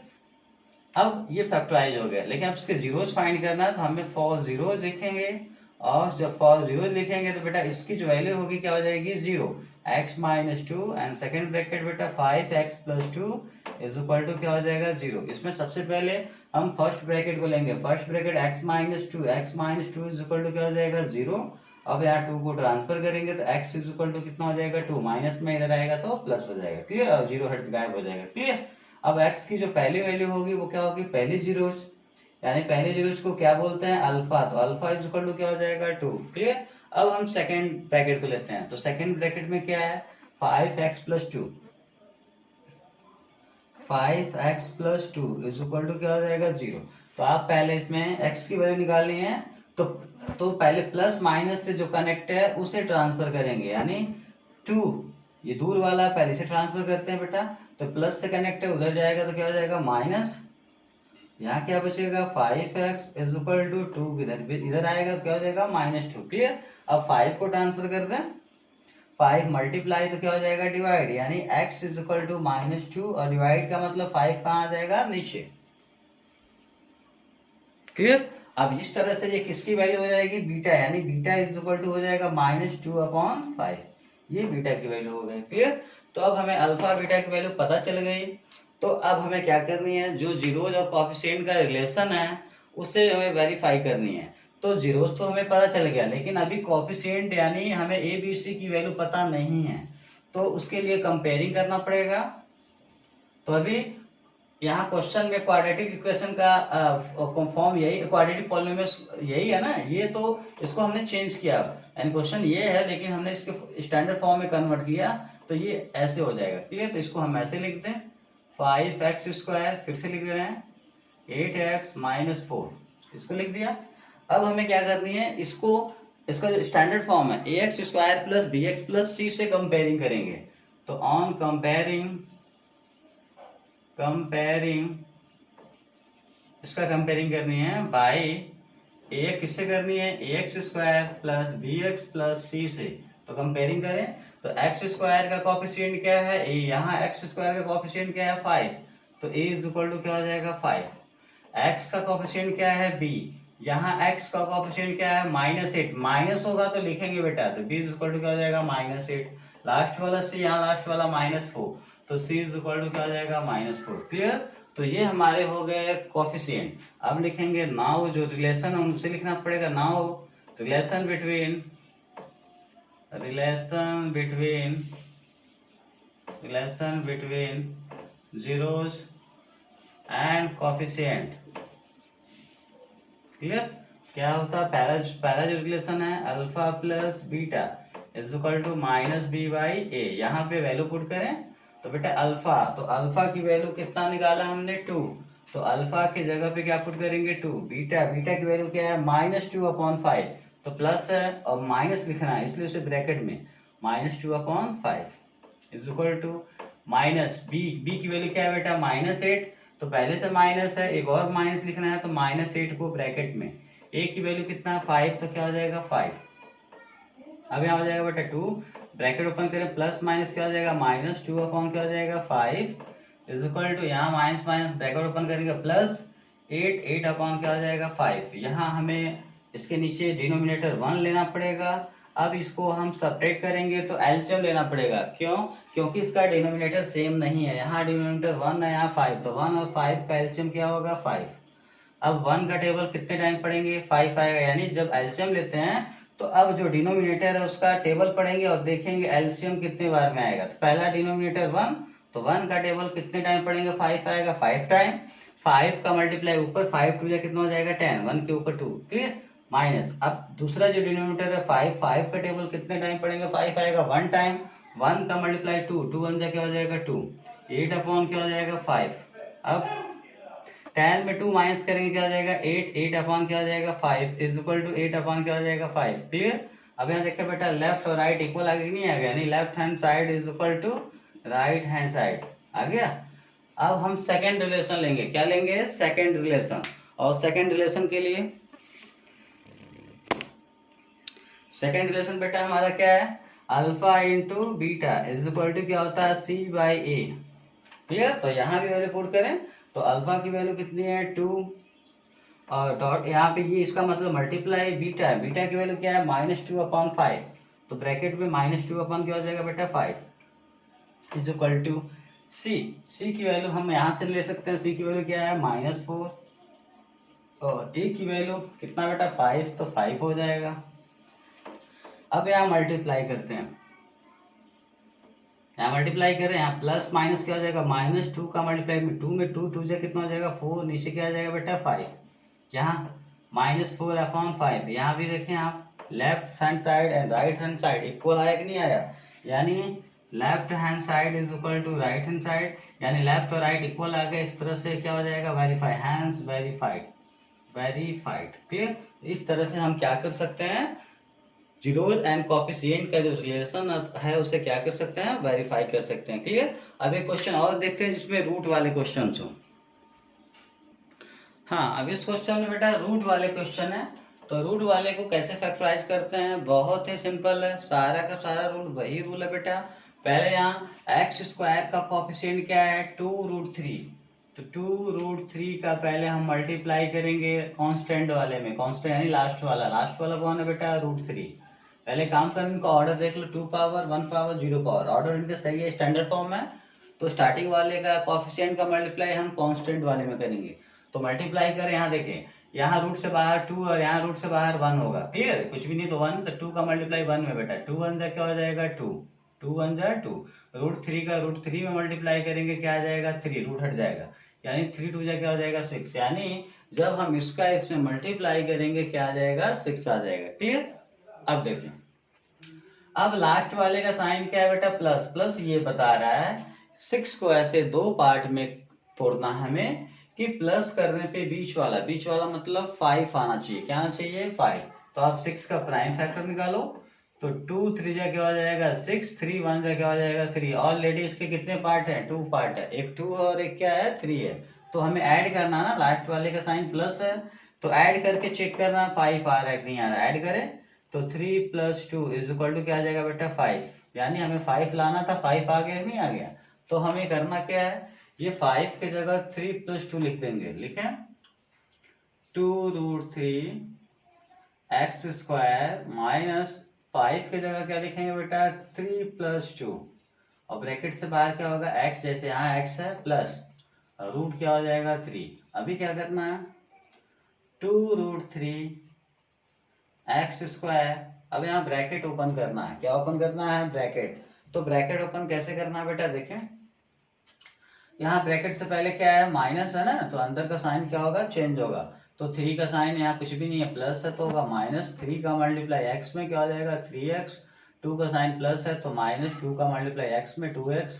अब ये फैक्टराइज हो गया, लेकिन अब इसके जीरोस फाइंड करना है तो हमें फॉर जीरो लिखेंगे और जब फॉर जीरो लिखेंगे तो बेटा इसकी जो वैल्यू होगी क्या हो जाएगी 0, x minus 2 and second bracket बेटा 5x plus 2 is equal to क्या हो जाएगा 0। इसमें सबसे पहले हम फर्स्ट ब्रैकेट को लेंगे, first bracket x minus 2 is equal to क्या हो जाएगा 0। अब यहाँ 2 को ट्रांसफर करेंगे तो x इज इक्वल टू कितना हो जाएगा 2, माइनस में इधर आएगा तो प्लस हो जाएगा। क्लियर। और 0 हट गायब हो जाएगा। क्लियर। अब x की जो पहली वैल्यू होगी वो क्या होगी, पहली जीरोस, यानी पहले जीरोस को क्या बोलते हैं अल्फा, तो अल्फा इज इक्वल टू क्या हो जाएगा 2। क्लियर। अब हम सेकेंड ब्रैकेट को लेते हैं, तो सेकेंड ब्रैकेट में क्या है 5x plus 2 is equal to क्या हो जाएगा 0। तो आप पहले इसमें x की वैल्यू निकालनी है तो पहले प्लस माइनस से जो कनेक्ट है उसे ट्रांसफर करेंगे, यानी 2 ये दूर वाला पहले से ट्रांसफर करते हैं बेटा, तो प्लस से कनेक्ट है, उधर जाएगा तो क्या हो जाएगा माइनस, यहाँ क्या बचेगा 5x इज इक्वल टू 2, इधर आएगा तो क्या हो जाएगा -2। क्लियर। अब 5 को ट्रांसफर कर दें, 5 मल्टीप्लाई तो क्या हो जाएगा डिवाइड, यानी x इज इक्वल टू -2, और डिवाइड का मतलब 5 कहाँ आ जाएगा नीचे। क्लियर। अब इस तरह से ये किसकी वैल्यू हो जाएगी बीटा, यानी बीटा इज इक्वल टू हो जाएगा -2/5, ये बीटा की वैल्यू हो गई। क्लियर। तो अब हमें अल्फा बीटा की वैल्यू पता चल गई, तो अब हमें क्या करनी है, जो जीरोज और कोएफिशिएंट का रिलेशन है उसे हमें वेरीफाई करनी है। तो जीरोज तो हमें पता चल गया, लेकिन अभी कोएफिशिएंट यानी हमें ए बी सी की वैल्यू पता नहीं है, तो उसके लिए कंपेयरिंग करना पड़ेगा। तो अभी यहाँ क्वेश्चन में क्वाड्रेटिक इक्वेशन का फॉर्म यही, क्वाड्रेटिक पॉलिनोमियल यही है ना, ये तो इसको हमने चेंज किया, यानी क्वेश्चन ये है लेकिन हमने इसके स्टैंडर्ड फॉर्म में कन्वर्ट किया, तो ये ऐसे हो जाएगा। क्लियर। तो इसको हम ऐसे लिख दें 5x², फिर से लिख रहे हैं 8x - 4, इसको लिख दिया। अब हमें क्या करनी है, इसका जो स्टैंडर्ड फॉर्म है ax² + bx + c से कंपेयरिंग करेंगे। तो ऑन कंपेयरिंग इसका कंपेयरिंग करनी है बाई ए, किससे करनी है ax² + bx + c से। तो कंपेयरिंग करें तो x² का कोएफिशिएंट क्या है a, यहाँ x² का कोएफिशिएंट क्या है 5, तो a इज इक्वल टू क्या हो जाएगा 5। x का कोएफिशिएंट क्या है b, यहाँ x का कोएफिशिएंट क्या है -8, माइनस होगा तो लिखेंगे बेटा, तो b इज इक्वल टू क्या हो जाएगा -8। लास्ट वाला c, यहाँ लास्ट वाला -4, तो c इज इक्वल टू क्या हो जाएगा -4। क्लियर। तो ये हमारे हो गए कोएफिशिएंट। अब लिखेंगे नाउ, जो रिलेशन है उनसे लिखना पड़ेगा। Now relation between zeros and coefficient. Clear. क्या होता है, पहला जो रिलेशन है alpha plus beta is equal to -b/a, यहाँ पे वैल्यू पुट करें तो बेटा अल्फा, तो अल्फा की वैल्यू कितना निकाला हमने 2, तो अल्फा की जगह पे क्या पुट करेंगे 2। बीटा की वैल्यू क्या है -2/5, तो प्लस है और माइनस लिखना है, इसलिए उसे ब्रैकेट में -2/5 is equal to minus B की वैल्यू क्या है बेटा -8, तो पहले से माइनस है, एक और माइनस लिखना है, तो -8 को ब्रैकेट में, ए की वैल्यू कितना 5, तो क्या हो जाएगा 5। अब यहाँ हो जाएगा बेटा 2, ब्रैकेट ओपन करें, प्लस माइनस क्या हो जाएगा -2 अपॉन क्या हो जाएगा 5 इज इक्वल टू, यहाँ माइनस ब्रैकेट ओपन करेंगे प्लस 8 अपॉन क्या हो जाएगा 5। यहाँ हमें इसके नीचे डिनोमिनेटर 1 लेना पड़ेगा। अब इसको हम सेपरेट करेंगे तो एलसीएम लेना पड़ेगा, क्यों, क्योंकि इसका डिनोमिनेटर सेम नहीं है, यहाँ डिनोमिनेटर 1 है, यहाँ 5, तो 1 और 5 का एलसीएम क्या होगा 5। अब 1 का टेबल कितने टाइम पढ़ेंगे 5 आएगा, यानी जब एलसीएम लेते हैं तो अब जो डिनोमिनेटर है उसका टेबल पढ़ेंगे और देखेंगे एलसीएम कितने बार में आएगा। तो पहला डिनोमिनेटर 1, तो 1 का टेबल कितने टाइम पढ़ेंगे 5 आएगा 5 टाइम, 5 का मल्टीप्लाई ऊपर 5 2 कितना हो जाएगा 10, 1 के ऊपर 2। क्लियर। माइनस, अब दूसरा जो डिनोमिनेटर है 5 का टेबल कितने टाइम पढ़ेंगे 5 आएगा 1 टाइम, 1 का मल्टीप्लाई 2 1 क्या हो जाएगा 2, 8 अपॉन क्या हो जाएगा 5। अब 10 में 2 माइनस करेंगे क्या हो जाएगा 8 अपॉन क्या हो जाएगा 5 इज इक्वल टू 8 अपॉन क्या हो जाएगा 5। क्लियर। अब यहाँ देखिए बेटा लेफ्ट और राइट इक्वल आगे नहीं आ गया, यानी left hand side is equal to right hand side आ गया। अब हम सेकंड रिलेशन लेंगे, क्या लेंगे सेकंड रिलेशन, और सेकंड रिलेशन के लिए सेकंड रिलेशन बेटा हमारा क्या है alpha into beta is equal to क्या होता है c/a। क्लियर। तो यहाँ भी वैल्यू पुट करें तो अल्फा की वैल्यू कितनी है 2, और डॉट यहाँ पे ये इसका मतलब मल्टीप्लाई बीटा है, बीटा की वैल्यू क्या है -2/5, तो ब्रैकेट में -2 अपॉन क्या हो जाएगा बेटा 5 इज इक्वल टू सी की वैल्यू हम यहाँ से ले सकते हैं, सी की वैल्यू क्या है -4, और ए की वैल्यू कितना बेटा 5, तो 5 हो जाएगा। अब यहाँ मल्टीप्लाई करते हैं, यहाँ मल्टीप्लाई करें, यहाँ प्लस माइनस क्या हो जाएगा -2 का मल्टीप्लाई में 2 में 2 से कितना हो जाएगा 4, नीचे क्या आ जाएगा बेटा 5, यहाँ -4/5। यहाँ भी देखें आप left hand side and right hand side equal आया कि नहीं आया, यानी left hand side is equal to right hand side, यानी लेफ्ट और राइट इक्वल आ गए। इस तरह से क्या हो जाएगा वेरीफाई, हैंस वेरीफाइड। क्लियर। इस तरह से हम क्या कर सकते हैं जीरोज एंड कोफिशिएंट का जो रिलेशन है उसे क्या कर सकते हैं, वेरीफाई कर सकते हैं। क्लियर। अब एक क्वेश्चन और देखते हैं जिसमें रूट वाले क्वेश्चन हो। हाँ, अब इस क्वेश्चन में बेटा रूट वाले क्वेश्चन है, तो रूट वाले को कैसे फैक्टराइज करते हैं, बहुत ही सिंपल है, सारा का सारा रूल वही रूल है बेटा। पहले यहाँ एक्स स्क्वायर का कोफिशिएंट क्या है, 2√3, तो 2√3 का पहले हम मल्टीप्लाई करेंगे कांस्टेंट वाले में, कांस्टेंट यानी लास्ट वाला कौन है बेटा, √3। पहले काम करें, इनका ऑर्डर देख लो, 2 पावर 1 पावर 0 पावर, ऑर्डर इनका सही है, स्टैंडर्ड फॉर्म है। तो स्टार्टिंग वाले का कोफिशिएंट का मल्टीप्लाई हम कांस्टेंट वाले में करेंगे, तो मल्टीप्लाई करें, यहाँ देखें, यहाँ रूट से बाहर 2 और यहाँ रूट से बाहर 1 होगा। क्लियर, कुछ भी नहीं तो 1, तो 2 का मल्टीप्लाई 1 में बेटा, 2 1 क्या हो जाएगा 2, 2 1 2। √3 का √3 में मल्टीप्लाई करेंगे क्या आ जाएगा 3, रूट हट जाएगा, यानी 3 2 क्या हो जाएगा 6, यानी जब हम इसका इसमें मल्टीप्लाई करेंगे क्या आ जाएगा 6 आ जाएगा। क्लियर। अब देखें, अब लास्ट वाले का साइन क्या है बेटा, प्लस, प्लस ये बता रहा है 6 को ऐसे दो पार्ट में तोड़ना हमें कि प्लस करने पे बीच वाला मतलब 5 आना चाहिए, क्या आना चाहिए 5। तो आप 6 का प्राइम फैक्टर निकालो, तो 2 3 जा क्या हो जाएगा 6, 3 1 जा क्या हो जाएगा 3। ऑलरेडी इसके कितने पार्ट हैं, 2 पार्ट है, एक 2 और एक क्या है 3 है। तो हमें ऐड करना ना, लास्ट वाले का साइन प्लस है, तो ऐड करके चेक करना 5 आ रहा है कि नहीं आ रहा है, ऐड करें तो 3 + 2 = क्या आ जाएगा बेटा 5, यानी हमें 5 लाना था, 5 आ गया नहीं आ गया। तो हमें करना क्या है, ये 5 की जगह 3 + 2 लिख देंगे, लिखें 2√3 x² माइनस 5 की जगह क्या लिखेंगे बेटा 3 + 2, और ब्रैकेट से बाहर क्या होगा x, जैसे यहाँ x है प्लस रूट क्या हो जाएगा 3। अभी क्या करना है 2√3 x², अब यहाँ ब्रैकेट ओपन करना है, क्या ओपन करना है ब्रैकेट। तो ब्रैकेट ओपन कैसे करना है बेटा, देखें यहाँ ब्रैकेट से पहले क्या है माइनस है ना, तो अंदर का साइन क्या होगा चेंज होगा। तो 3 का साइन यहाँ कुछ भी नहीं है, प्लस है तो होगा -3 का मल्टीप्लाई x में क्या हो जाएगा 3x, 2 का साइन प्लस है तो -2 का मल्टीप्लाई x में 2x,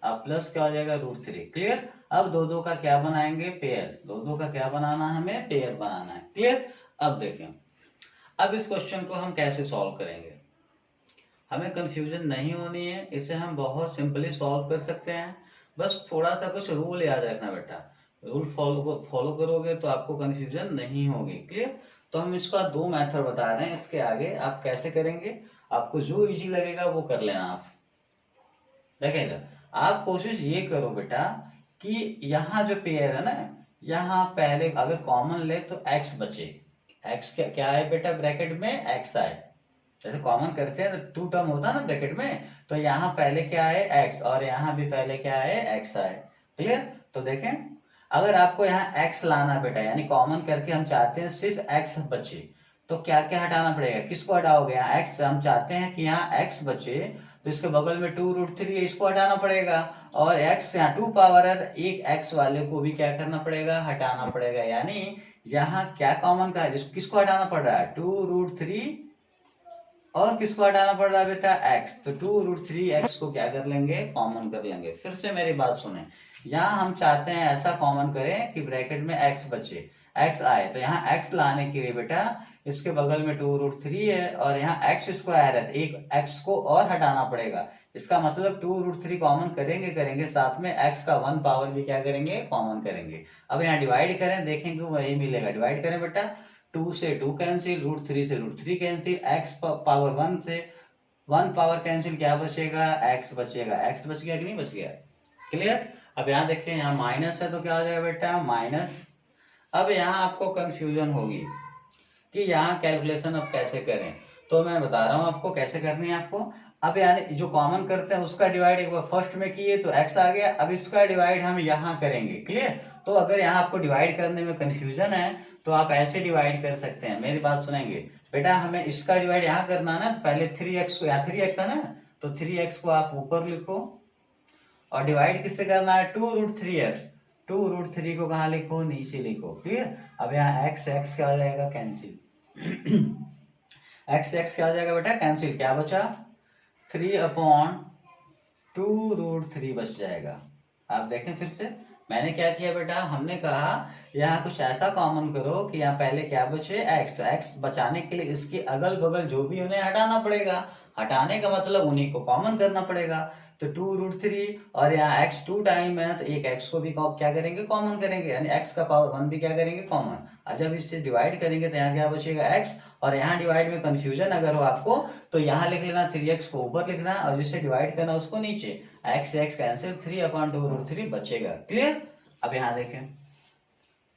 अब प्लस क्या हो जाएगा √3। क्लियर। अब दो दो का क्या बनाएंगे पेयर, दो दो का क्या बनाना है हमें पेयर बनाना है। क्लियर। अब देखें, अब इस क्वेश्चन को हम कैसे सॉल्व करेंगे, हमें कंफ्यूजन नहीं होनी है, इसे हम बहुत सिंपली सॉल्व कर सकते हैं। बस थोड़ा सा कुछ रूल याद रखना बेटा, रूल फॉलो करोगे तो आपको कंफ्यूजन नहीं होगी। क्लियर। तो हम इसका 2 मेथड बता रहे हैं, इसके आगे आप कैसे करेंगे, आपको जो इजी लगेगा वो कर लेना। आप देखेगा, आप कोशिश ये करो बेटा कि यहाँ जो पेयर है ना, यहाँ पहले अगर कॉमन ले तो x बचे, x क्या है बेटा ब्रैकेट में x आए, जैसे कॉमन करते हैं तो 2 टर्म होता है ना ब्रैकेट में, तो यहाँ पहले क्या है x और यहाँ भी पहले क्या है x आए। क्लियर। तो देखें, अगर आपको यहाँ x लाना बेटा, यानी कॉमन करके हम चाहते हैं सिर्फ x बचे, तो क्या क्या हटाना पड़ेगा, किसको हटाओगे, यहाँ x हम चाहते हैं कि यहाँ x बचे, तो इसके बगल में 2√3 है, इसको हटाना पड़ेगा, और x यहाँ 2 पावर है, एक x वाले को भी क्या करना पड़ेगा हटाना पड़ेगा, यानी यहाँ क्या कॉमन का है, किसको हटाना पड़ रहा है 2√3 और किसको हटाना पड़ रहा है बेटा x, तो 2√3x को क्या कर लेंगे कॉमन कर लेंगे। फिर से मेरी बात सुने, यहाँ हम चाहते हैं ऐसा कॉमन करें कि ब्रैकेट में x बचे, x आए, तो यहाँ x लाने के लिए बेटा इसके बगल में 2√3 है और यहाँ x² है, एक x को और हटाना पड़ेगा, इसका मतलब 2√3 कॉमन करेंगे साथ में x का 1 पावर भी क्या करेंगे कॉमन करेंगे। अब यहाँ डिवाइड करें, देखेंगे वही मिलेगा, डिवाइड करें बेटा, 2 से 2 कैंसिल, √3 से √3 कैंसिल, x पावर 1 से 1 पावर कैंसिल, क्या बचेगा x बचेगा, x बच गया कि नहीं बच गया। क्लियर। अब यहाँ देखते हैं, यहाँ माइनस है तो क्या हो जाएगा बेटा माइनस। अब यहाँ आपको कंफ्यूजन होगी कि यहाँ कैलकुलेशन अब कैसे करें, तो मैं बता रहा हूँ आपको कैसे करनी है आपको। अब यानी जो कॉमन करते हैं उसका डिवाइड एक बार फर्स्ट में किए तो x आ गया, अब इसका डिवाइड हम यहाँ करेंगे। क्लियर। तो अगर यहाँ आपको डिवाइड करने में कंफ्यूजन है तो आप ऐसे डिवाइड कर सकते हैं, मेरी बात सुनेंगे बेटा, हमें इसका डिवाइड यहाँ करना है ना, तो पहले 3x को, यहाँ 3x है ना, तो 3x को आप ऊपर लिखो और डिवाइड किससे करना है 2√3x, 2√3 को कहाँ लिखो नीचे लिखो। क्लियर। अब यहाँ x क्या हो जाएगा कैंसिल, x क्या हो जाएगा बेटा कैंसिल, क्या बचा 3/2√3 बच जाएगा। आप देखें फिर से मैंने क्या किया बेटा, हमने कहा यहाँ कुछ ऐसा कॉमन करो कि यहाँ पहले क्या बचे, एक्स। तो एक्स बचाने के लिए इसके अगल बगल जो भी उन्हें हटाना पड़ेगा। हटाने का मतलब उन्हीं को कॉमन करना पड़ेगा। तो 2√3 और यहाँ x 2 टाइम है, तो एक x को भी क्या करेंगे, कॉमन करेंगे, यानी x का पावर 1 भी क्या करेंगे, कॉमन। और जब इससे डिवाइड करेंगे तो यहाँ क्या बचेगा, x। और यहाँ डिवाइड में कंफ्यूजन अगर हो आपको तो यहाँ लिख लेना 3x को ऊपर लिखना और जिससे डिवाइड करना उसको नीचे। x से x कैंसिल, 3/2√3 बचेगा। क्लियर। अब यहाँ देखें,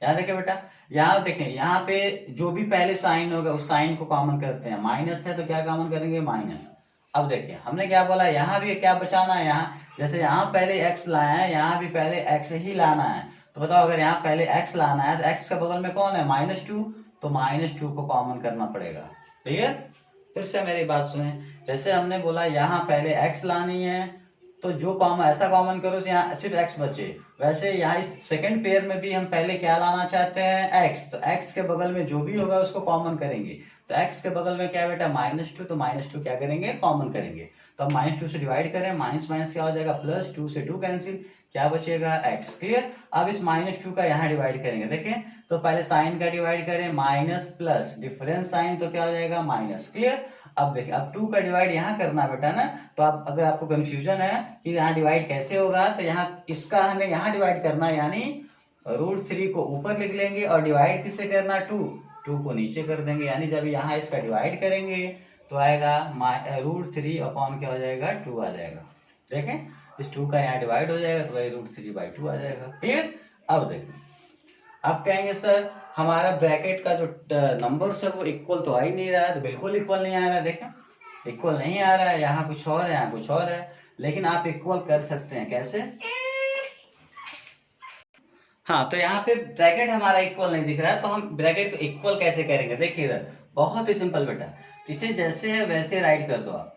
यहाँ देखें बेटा, यहाँ देखें, यहाँ पे जो भी पहले साइन होगा उस साइन को कॉमन करते हैं। माइनस है तो क्या कॉमन करेंगे, माइनस। अब देखिए हमने क्या बोला, यहाँ भी क्या बचाना है, यहाँ जैसे यहाँ पहले x लाया है, यहाँ भी पहले x ही लाना है। तो बताओ अगर यहाँ पहले x लाना है तो x के बगल में कौन है, -2, तो -2 को कॉमन करना पड़ेगा। क्लियर। फिर से मेरी बात सुने, जैसे हमने बोला यहाँ पहले x लानी है तो जो कॉमन ऐसा कॉमन करो यहाँ सिर्फ x बचे। वैसे यहाँ इस सेकंड पेयर में भी हम पहले क्या लाना चाहते हैं, x। तो x के बगल में जो भी होगा उसको कॉमन करेंगे। तो x के बगल में क्या बेटा, -2, तो -2 क्या करेंगे, कॉमन करेंगे। तो अब -2 से डिवाइड करें, माइनस माइनस क्या हो जाएगा, +2 से 2 कैंसिल, क्या बचेगा, x। क्लियर। अब इस -2 का यहाँ डिवाइड करेंगे, देखें तो पहले साइन का डिवाइड करें, माइनस प्लस डिफरेंस साइन तो क्या हो जाएगा, माइनस। क्लियर। अब देखिए, अब 2 का डिवाइड यहाँ करना बेटा ना, तो आप अगर आपको कंफ्यूजन है कि यहाँ डिवाइड कैसे होगा, तो यहाँ इसका हमें यहाँ डिवाइड करना है, यानी √3 को ऊपर लिख लेंगे और डिवाइड किससे करना, 2 को नीचे कर देंगे। यानी जब यहाँ इसका डिवाइड करेंगे तो आएगा √3 अपॉन क्या हो जाएगा, 2 आ जाएगा। देखें इस 2 का यहाँ डिवाइड हो जाएगा तो वही √3/2 आ जाएगा। क्लियर। अब देखें, अब कहेंगे सर हमारा ब्रैकेट का जो नंबर है वो इक्वल तो आ ही नहीं रहा है, तो बिल्कुल इक्वल नहीं आ रहा है। देखें इक्वल नहीं आ रहा है, यहाँ कुछ और है, यहाँ कुछ और है, लेकिन आप इक्वल कर सकते हैं। कैसे, हाँ, तो यहाँ पे ब्रैकेट हमारा इक्वल नहीं दिख रहा है, तो हम ब्रैकेट को इक्वल कैसे करेंगे, देखिए इधर बहुत ही सिंपल बेटा, इसे जैसे है वैसे राइट कर दो आप,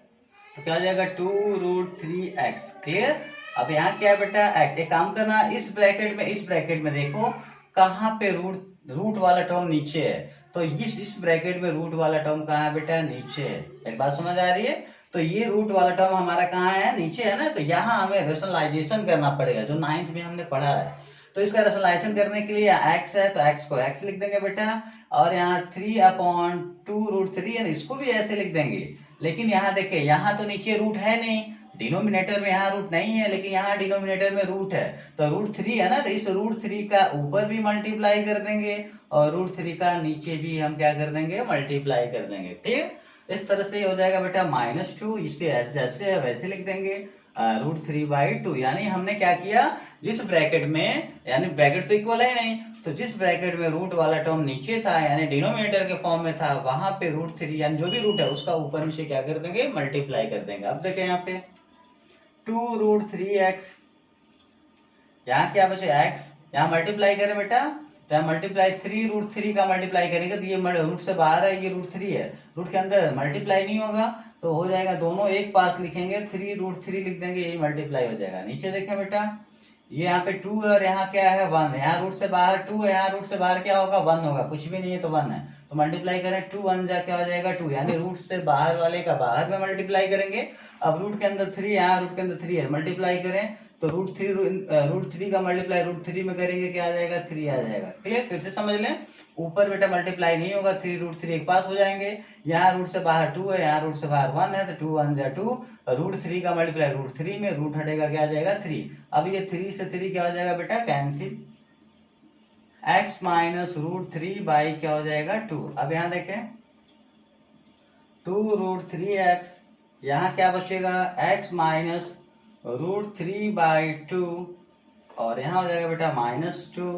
तो क्या हो जाएगा, 2√3x। क्लियर। अब यहाँ क्या है बेटा, x। एक काम करना, इस ब्रैकेट में देखो कहाँ पे रूट वाला टर्म नीचे है, तो इस ब्रैकेट में रूट वाला टर्म कहाँ है बेटा, नीचे है। एक बात समझ आ रही है, तो ये रूट वाला टर्म हमारा कहाँ है, नीचे है ना, तो यहाँ हमें रेशनलाइजेशन करना पड़ेगा, जो 9th में हमने पढ़ा है। तो इसका रेशनलाइजेशन करने के लिए x है तो x को x लिख देंगे बेटा, और यहाँ 3/2√3 है, इसको भी ऐसे लिख देंगे। लेकिन यहाँ देखिए, यहाँ तो नीचे रूट है नहीं, डिनोमिनेटर में यहाँ रूट नहीं है, लेकिन यहाँ डिनोमिनेटर में रूट है, तो √3 है ना, तो इस √3 का ऊपर भी मल्टीप्लाई कर देंगे और √3 का नीचे भी हम क्या कर देंगे, मल्टीप्लाई कर देंगे। ठीक, इस तरह से हो जाएगा बेटा -2, इसे जैसे है वैसे लिख देंगे, √3/2। यानी हमने क्या किया, जिस ब्रैकेट में, यानी ब्रैकेट तो इक्वल है नहीं, तो जिस ब्रैकेट में रूट वाला टर्म नीचे था यानी डिनोमिनेटर के फॉर्म में था, वहां पे √3 यानी जो भी रूट है उसका ऊपर नीचे क्या कर देंगे, मल्टीप्लाई कर देंगे। अब देखें यहाँ पे 2√3x, यहाँ क्या बचे x, यहाँ मल्टीप्लाई करें बेटा, तो यहाँ मल्टीप्लाई 3√3 का मल्टीप्लाई करेंगे तो ये रूट से बाहर है, ये √3 है, रूट के अंदर मल्टीप्लाई नहीं होगा, तो हो जाएगा दोनों एक पास लिखेंगे, 3√3 लिख देंगे, यही मल्टीप्लाई हो जाएगा। नीचे देखें बेटा, ये यहाँ पे 2 है और यहाँ क्या है, 1। यहाँ रूट से बाहर 2 है, यहाँ रूट से बाहर क्या होगा, 1 होगा, कुछ भी नहीं है तो 1 है, तो मल्टीप्लाई करें, 2 1 जा क्या हो जाएगा, 2, यानी रूट से बाहर वाले का बाहर में मल्टीप्लाई करेंगे। अब रूट के अंदर 3, यहाँ रूट के अंदर 3 है, मल्टीप्लाई करें तो √3 का मल्टीप्लाई √3 में करेंगे, क्या आ जाएगा, 3 आ जाएगा। क्लियर। फिर से समझ लें, ऊपर बेटा मल्टीप्लाई नहीं होगा, 3√3 एक पास हो जाएंगे, यहाँ रूट से बाहर 2 है, यहाँ रूट से बाहर 1 है, तो 2 1 जा 2, √3 का मल्टीप्लाई √3 में, रूट हटेगा, क्या आ जाएगा, 3। अब ये 3 से 3 क्या हो जाएगा बेटा, कैंसिल, x माइनस √3 बाई क्या हो जाएगा, 2। अब यहाँ देखें 2√3x, यहाँ क्या बचेगा, x माइनस √3/2, और यहाँ हो जाएगा बेटा -2,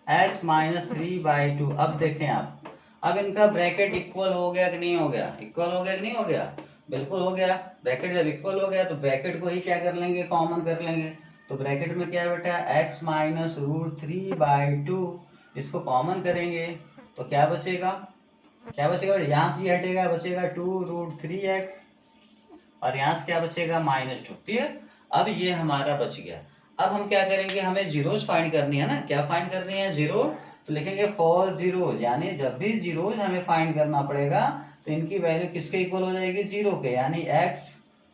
x माइनस 3/2। अब देखें आप, अब इनका ब्रैकेट इक्वल हो गया कि नहीं हो गया, इक्वल हो गया कि नहीं हो गया, बिल्कुल हो गया। ब्रैकेट जब इक्वल हो गया तो ब्रैकेट को ही क्या कर लेंगे, कॉमन कर लेंगे। तो ब्रैकेट में क्या है बेटा, x माइनस √3/2, इसको कॉमन करेंगे तो क्या बचेगा, क्या बचेगा, यहाँ से हटेगा, बचेगा 2√3x, और यहाँ से क्या बचेगा, -2। क्लियर। अब ये हमारा बच गया। अब हम क्या करेंगे, हमें जीरोज फाइंड करनी है ना, क्या फाइंड करनी है, जीरो, तो लिखेंगे फॉर जीरोज, यानी जब भी जीरोज हमें फाइंड करना पड़ेगा तो इनकी वैल्यू किसके इक्वल हो जाएगी, 0 के, यानी x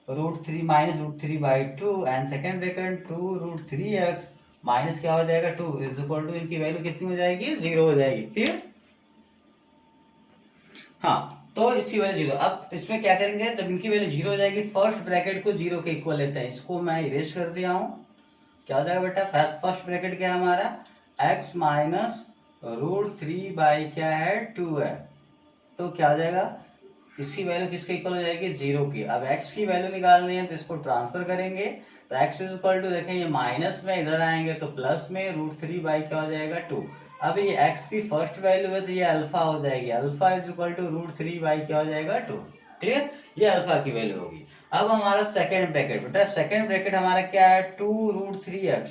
√3 minus √3/2 and second bracket 2√3x minus क्या हो जाएगा 2 इज इक्वल टू इनकी वैल्यू कितनी हो जाएगी 0 हो जाएगी। क्लियर? हाँ, तो इसकी वैल्यू 0। अब इसमें क्या करेंगे, जब इनकी वैल्यू 0 हो जाएगी फर्स्ट ब्रैकेट को 0 के इक्वल लेते हैं, इसको मैं इरेज कर दिया हूं। क्या हो जाएगा बेटा, फर्स्ट ब्रैकेट क्या है हमारा x माइनस रूट 3 बाई क्या है 2 है। तो क्या हो जाएगा, इसकी वैल्यू किसके इक्वल हो जाएगी 0 की। अब x की वैल्यू निकालनी है तो इसको ट्रांसफर करेंगे, तो x इज इक्वल टू देखें ये माइनस में इधर आएंगे तो प्लस में रूट 3 बाई क्या हो जाएगा 2। अब ये x की फर्स्ट वैल्यू है तो ये अल्फा हो जाएगी, alpha is equal to root 3 by क्या हो जाएगा 2। क्लियर? ये अल्फा की वैल्यू होगी। अब हमारा सेकेंड ब्रैकेट, बेटा सेकेंड ब्रैकेट हमारा क्या है 2 root 3x,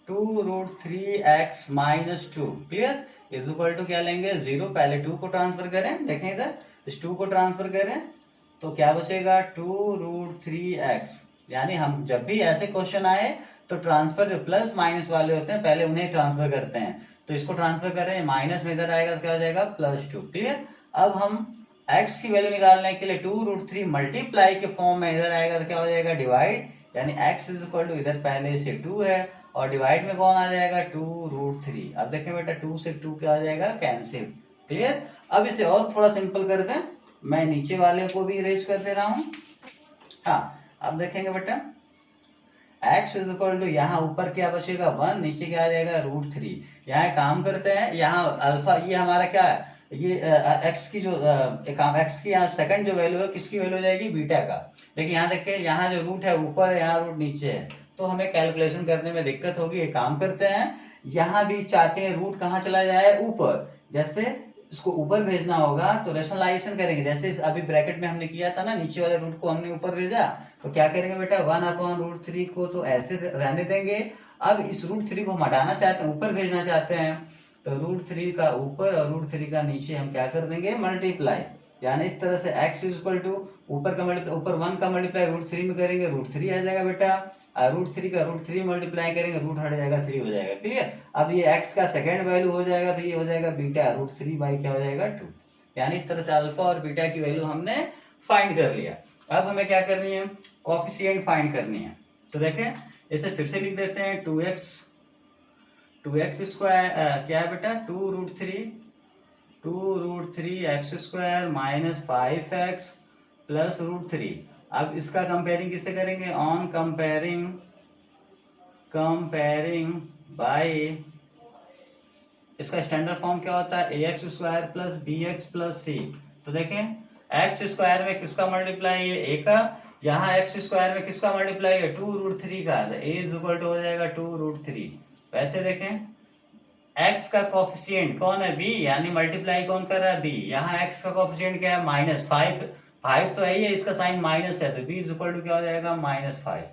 2 root 3x minus 2। Clear? Is equal to क्या लेंगे 0, पहले 2 को ट्रांसफर करें, देखें इधर इस 2 को ट्रांसफर करें तो क्या बचेगा 2 रूट 3x। यानी हम जब भी ऐसे क्वेश्चन आए तो ट्रांसफर जो प्लस माइनस वाले होते हैं पहले उन्हें ट्रांसफर करते हैं, तो इसको ट्रांसफर करें माइनस में इधर आएगा तो क्या हो जाएगा +2। क्लियर? अब हम x की वैल्यू निकालने के लिए 2 रूट 3 मल्टीप्लाई के फॉर्म में इधर आएगा तो क्या हो जाएगा डिवाइड, यानी x इज इक्वल टू इधर पहले से 2 है और डिवाइड में कौन आ जाएगा 2 रूट 3। अब देखें बेटा 2 से 2 क्या आ जाएगा कैंसिल। क्लियर? अब इसे और थोड़ा सिंपल कर दें, मैं नीचे वाले को भी इरेज कर दे रहा हूं। हाँ, अब देखेंगे बेटा x इज इक्वल टू यहाँ ऊपर क्या बचेगा 1, नीचे क्या आ जाएगा रूट 3। यहाँ काम करते हैं, यहाँ अल्फा ये हमारा क्या है, ये x की जो x की यहाँ सेकंड जो वैल्यू है किसकी वैल्यू हो जाएगी बीटा का। लेकिन यहाँ देखिए यहाँ जो रूट है ऊपर है, यहाँ रूट नीचे है, तो हमें कैलकुलेशन करने में दिक्कत होगी। एक काम करते हैं, यहाँ भी चाहते हैं रूट कहाँ चला जाए ऊपर, जैसे इसको ऊपर भेजना होगा तो रेशनलाइजेशन करेंगे। जैसे अभी ब्रैकेट में हमने किया था ना, नीचे वाले रूट को हमने ऊपर भेजा, तो क्या करेंगे बेटा 1/√3 को तो ऐसे रहने देंगे। अब इस √3 को हम हटाना चाहते हैं, ऊपर भेजना चाहते हैं, तो √3 का ऊपर और √3 का नीचे हम क्या कर देंगे मल्टीप्लाई। यानी इस तरह से x इज इक्वल टू ऊपर का मल्टीप्लाई, ऊपर 1 का मल्टीप्लाई √3 में करेंगे, √3 आ जाएगा बेटा, और √3 का √3 मल्टीप्लाई करेंगे, रूट हट जाएगा 3 हो जाएगा। क्लियर? अब ये x का सेकंड वैल्यू हो जाएगा तो ये हो जाएगा बीटा √3 बाई क्या हो जाएगा 2। यानी इस तरह से अल्फा और बीटा की वैल्यू हमने फाइंड कर लिया। अब हमें क्या करनी है, कोफिशिएंट फाइंड करनी है। तो देखें इसे फिर से लिख देते हैं 2x स्क्वायर क्या है बेटा 2 root 3 x square minus 5x plus √3। अब इसका कंपेयरिंग किससे करेंगे, ऑन कंपेयरिंग बाय, इसका स्टैंडर्ड फॉर्म क्या होता है ax square plus bx plus c। तो देखें x स्क्वायर में किसका मल्टीप्लाई है a का, यहाँ x स्क्वायर में किसका मल्टीप्लाई है 2 रूट 3 का, तो a इज इक्वल टू हो जाएगा 2 रूट 3। वैसे देखें x का कोफिशिएंट कौन है b, यानी मल्टीप्लाई कौन कर रहा है b, यहाँ x का कोफिशिएंट क्या है -5 तो है ही है, इसका साइन माइनस है तो b इज इक्वल टू क्या हो जाएगा -5।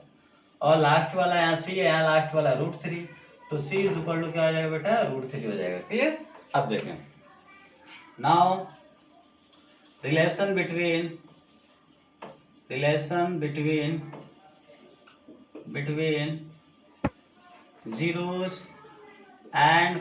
और लास्ट वाला यहाँ c है, यहाँ लास्ट वाला √3, तो c इज इक्वल टू क्या हो जाएगा बेटा √3 हो जाएगा। क्लियर? अब देखें now relation between zeros and